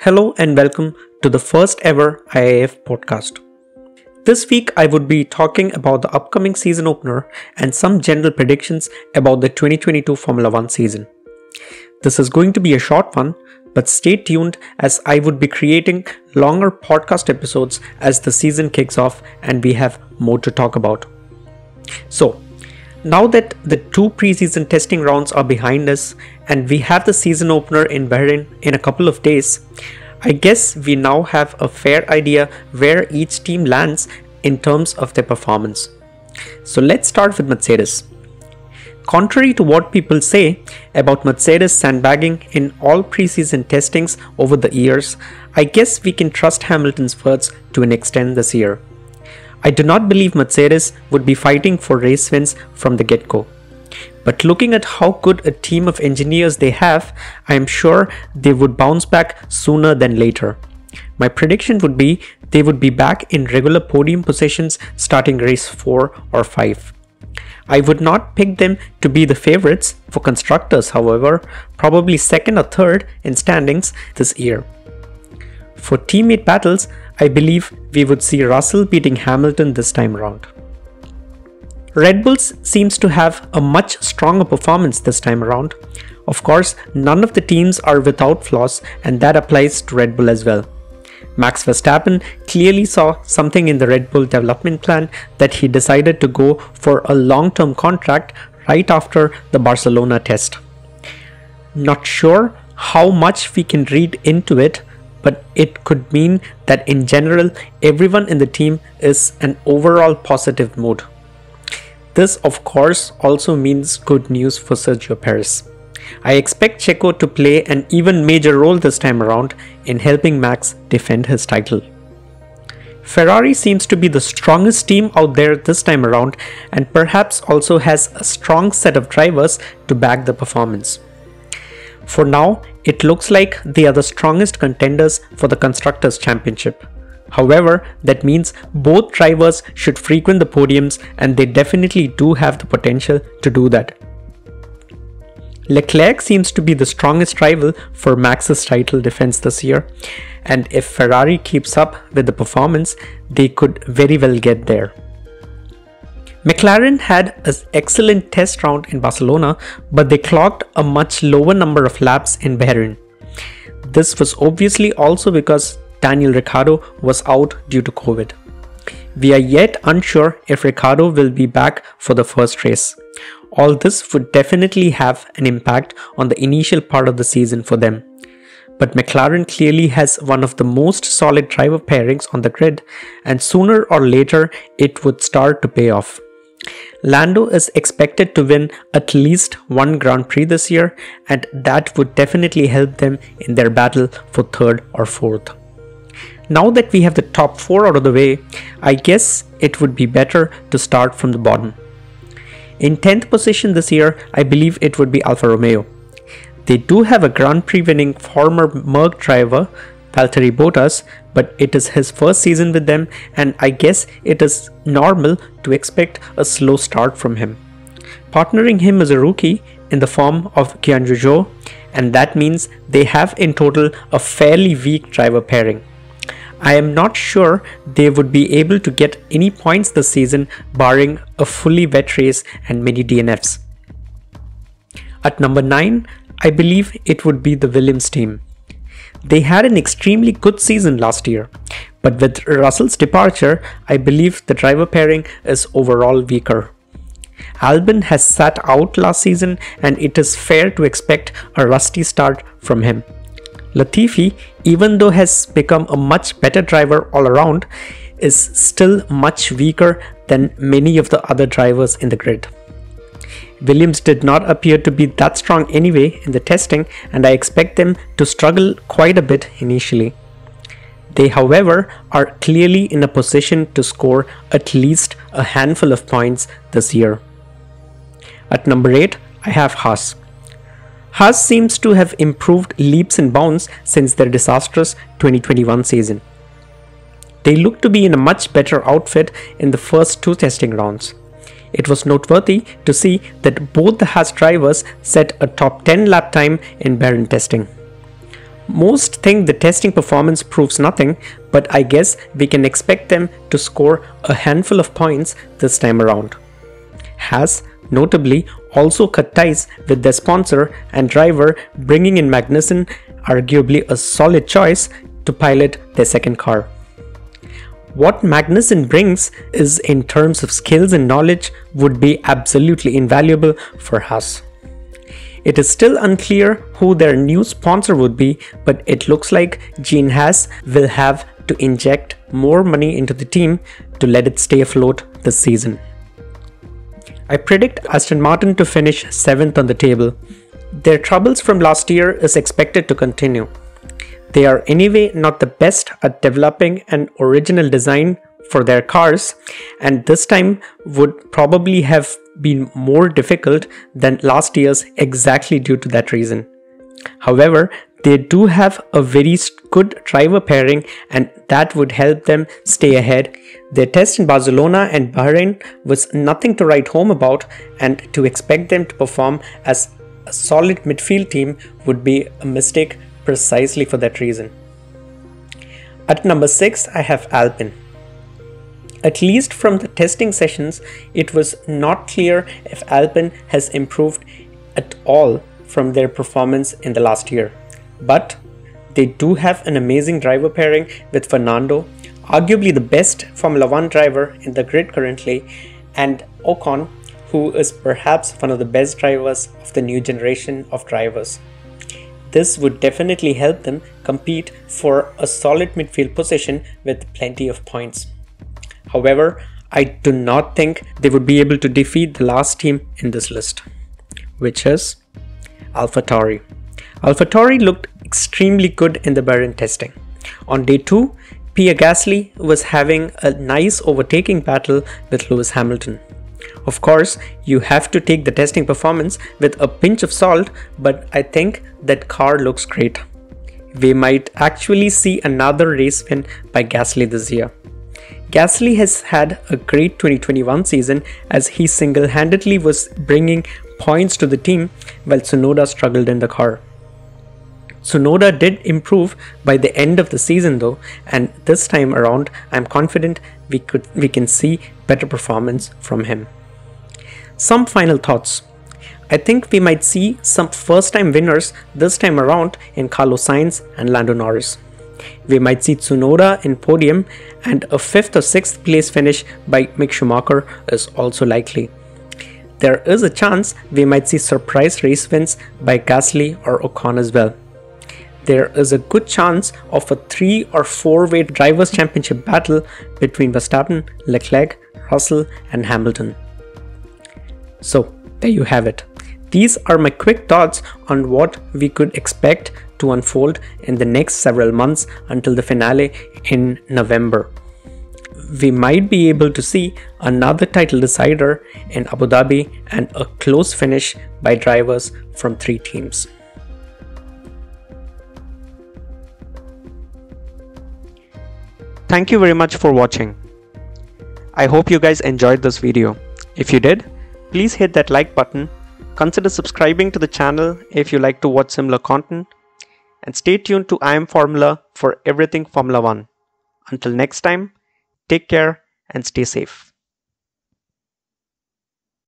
Hello and welcome to the first ever IAF podcast. This week I would be talking about the upcoming season opener and some general predictions about the 2022 Formula 1 season. This is going to be a short one, but stay tuned as I would be creating longer podcast episodes as the season kicks off and we have more to talk about. So, now that the two preseason testing rounds are behind us and we have the season opener in Bahrain in a couple of days, I guess we now have a fair idea where each team lands in terms of their performance. So let's start with Mercedes. Contrary to what people say about Mercedes sandbagging in all preseason testings over the years, I guess we can trust Hamilton's words to an extent this year. I do not believe Mercedes would be fighting for race wins from the get-go. But looking at how good a team of engineers they have, I am sure they would bounce back sooner than later. My prediction would be they would be back in regular podium positions starting race 4 or 5. I would not pick them to be the favorites for constructors, however, probably second or third in standings this year. For teammate battles, I believe we would see Russell beating Hamilton this time around. Red Bull seems to have a much stronger performance this time around. Of course, none of the teams are without flaws, and that applies to Red Bull as well. Max Verstappen clearly saw something in the Red Bull development plan that he decided to go for a long-term contract right after the Barcelona test. Not sure how much we can read into it, but it could mean that in general, everyone in the team is an overall positive mood. This of course also means good news for Sergio Perez. I expect Checo to play an even major role this time around in helping Max defend his title. Ferrari seems to be the strongest team out there this time around and perhaps also has a strong set of drivers to back the performance. For now, it looks like they are the strongest contenders for the Constructors' Championship. However, that means both drivers should frequent the podiums and they definitely do have the potential to do that. Leclerc seems to be the strongest rival for Max's title defense this year, and if Ferrari keeps up with the performance, they could very well get there. McLaren had an excellent test round in Barcelona, but they clocked a much lower number of laps in Bahrain. This was obviously also because Daniel Ricciardo was out due to COVID. We are yet unsure if Ricciardo will be back for the first race. All this would definitely have an impact on the initial part of the season for them. But McLaren clearly has one of the most solid driver pairings on the grid, and sooner or later it would start to pay off. Lando is expected to win at least one Grand Prix this year, and that would definitely help them in their battle for third or fourth. Now that we have the top 4 out of the way, I guess it would be better to start from the bottom. In 10th position this year, I believe it would be Alfa Romeo. They do have a Grand Prix winning former Merc driver, Valtteri Bottas, but it is his first season with them and I guess it is normal to expect a slow start from him. Partnering him as a rookie in the form of Guanyu Zhou, and that means they have in total a fairly weak driver pairing. I am not sure they would be able to get any points this season barring a fully wet race and many DNFs. At number 9, I believe it would be the Williams team. They had an extremely good season last year, but with Russell's departure, I believe the driver pairing is overall weaker. Albon has sat out last season and it is fair to expect a rusty start from him. Latifi, even though has become a much better driver all around, is still much weaker than many of the other drivers in the grid. Williams did not appear to be that strong anyway in the testing, and I expect them to struggle quite a bit initially. They, however, are clearly in a position to score at least a handful of points this year. At number 8, I have Haas. Haas seems to have improved leaps and bounds since their disastrous 2021 season. They look to be in a much better outfit in the first 2 testing rounds. It was noteworthy to see that both the Haas drivers set a top 10 lap time in Bahrain testing. Most think the testing performance proves nothing, but I guess we can expect them to score a handful of points this time around. Haas, notably, also cut ties with their sponsor and driver, bringing in Magnussen, arguably a solid choice to pilot their second car. What Magnussen brings is, in terms of skills and knowledge, would be absolutely invaluable for Haas. It is still unclear who their new sponsor would be, but it looks like Gene Haas will have to inject more money into the team to let it stay afloat this season. I predict Aston Martin to finish 7th on the table. Their troubles from last year is expected to continue. They are anyway not the best at developing an original design for their cars, and this time would probably have been more difficult than last year's exactly due to that reason. However, they do have a very good driver pairing, and that would help them stay ahead. Their test in Barcelona and Bahrain was nothing to write home about, and to expect them to perform as a solid midfield team would be a mistake precisely for that reason. At number 6, I have Alpine. At least from the testing sessions, it was not clear if Alpine has improved at all from their performance in the last year. But they do have an amazing driver pairing with Fernando, arguably the best Formula 1 driver in the grid currently, and Ocon, who is perhaps one of the best drivers of the new generation of drivers. This would definitely help them compete for a solid midfield position with plenty of points. However, I do not think they would be able to defeat the last team in this list, which is AlphaTauri. AlphaTauri looked extremely good in the Bahrain testing. On day 2, Pierre Gasly was having a nice overtaking battle with Lewis Hamilton. Of course, you have to take the testing performance with a pinch of salt, but I think that car looks great. We might actually see another race win by Gasly this year. Gasly has had a great 2021 season as he single-handedly was bringing points to the team while Tsunoda struggled in the car. Tsunoda did improve by the end of the season though, and this time around I'm confident we can see better performance from him. Some final thoughts. I think we might see some first-time winners this time around in Carlos Sainz and Lando Norris. We might see Tsunoda in podium, and a 5th or 6th place finish by Mick Schumacher is also likely. There is a chance we might see surprise race wins by Gasly or Ocon as well. There is a good chance of a 3 or 4-way drivers' championship battle between Verstappen, Leclerc, Russell and Hamilton. So there you have it. These are my quick thoughts on what we could expect to unfold in the next several months until the finale in November. We might be able to see another title decider in Abu Dhabi and a close finish by drivers from 3 teams. Thank you very much for watching. I hope you guys enjoyed this video. If you did, please hit that like button. Consider subscribing to the channel if you like to watch similar content, and stay tuned to I Am Formula for everything Formula 1. Until next time, take care and stay safe.